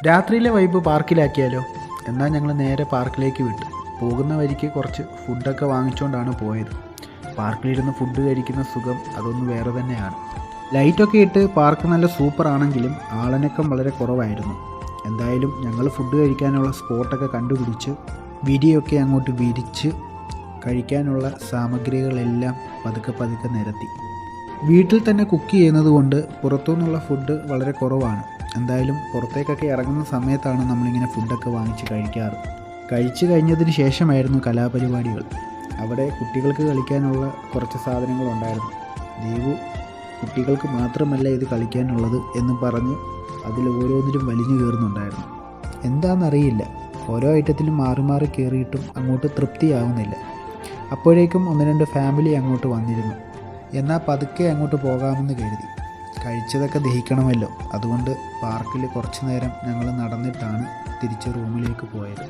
രാത്രിയിലെ വൈബ് പാർക്കിലാക്കിയാലോ? എന്നാൽ ഞങ്ങൾ നേരെ പാർക്കിലേക്ക് വിട്ടു. പോകുന്ന വഴിക്ക് കുറച്ച് ഫുഡൊക്കെ വാങ്ങിച്ചുകൊണ്ടാണ് പോയത്. പാർക്കിലിരുന്ന് ഫുഡ് കഴിക്കുന്ന സുഖം അതൊന്ന് വേറെ തന്നെയാണ്. ലൈറ്റൊക്കെ ഇട്ട് പാർക്ക് നല്ല സൂപ്പർ ആണെങ്കിലും ആളനക്കം വളരെ കുറവായിരുന്നു. എന്തായാലും ഞങ്ങൾ ഫുഡ് കഴിക്കാനുള്ള സ്പോട്ടൊക്കെ കണ്ടുപിടിച്ച് വിരിയൊക്കെ അങ്ങോട്ട് വിരിച്ച് കഴിക്കാനുള്ള സാമഗ്രികളെല്ലാം പതുക്കെ പതുക്കെ നിരത്തി. വീട്ടിൽ തന്നെ കുക്ക് ചെയ്യുന്നത് കൊണ്ട് പുറത്തുനിന്നുള്ള ഫുഡ് വളരെ കുറവാണ്. എന്തായാലും പുറത്തേക്കൊക്കെ ഇറങ്ങുന്ന സമയത്താണ് നമ്മളിങ്ങനെ ഫുഡൊക്കെ വാങ്ങിച്ച് കഴിക്കാറ്. കഴിച്ചു കഴിഞ്ഞതിന് ശേഷമായിരുന്നു കലാപരിപാടികൾ. അവിടെ കുട്ടികൾക്ക് കളിക്കാനുള്ള കുറച്ച് സാധനങ്ങളുണ്ടായിരുന്നു. ദേവു കുട്ടികൾക്ക് മാത്രമല്ല ഇത് കളിക്കാനുള്ളത് എന്ന് പറഞ്ഞ് അതിൽ ഓരോന്നിലും വലിഞ്ഞു കയറുന്നുണ്ടായിരുന്നു. എന്താണെന്നറിയില്ല, ഓരോ ഐറ്റത്തിലും മാറി മാറി കയറിയിട്ടും അങ്ങോട്ട് തൃപ്തിയാവുന്നില്ല. അപ്പോഴേക്കും 1-2 ഫാമിലി അങ്ങോട്ട് വന്നിരുന്നു. എന്നാൽ പതുക്കെ അങ്ങോട്ട് പോകാമെന്ന് കരുതി. കഴിച്ചതൊക്കെ ദഹിക്കണമല്ലോ. അതുകൊണ്ട് പാർക്കിൽ കുറച്ച് നേരം ഞങ്ങൾ നടന്നിട്ടാണ് തിരിച്ച് റൂമിലേക്ക് പോയത്.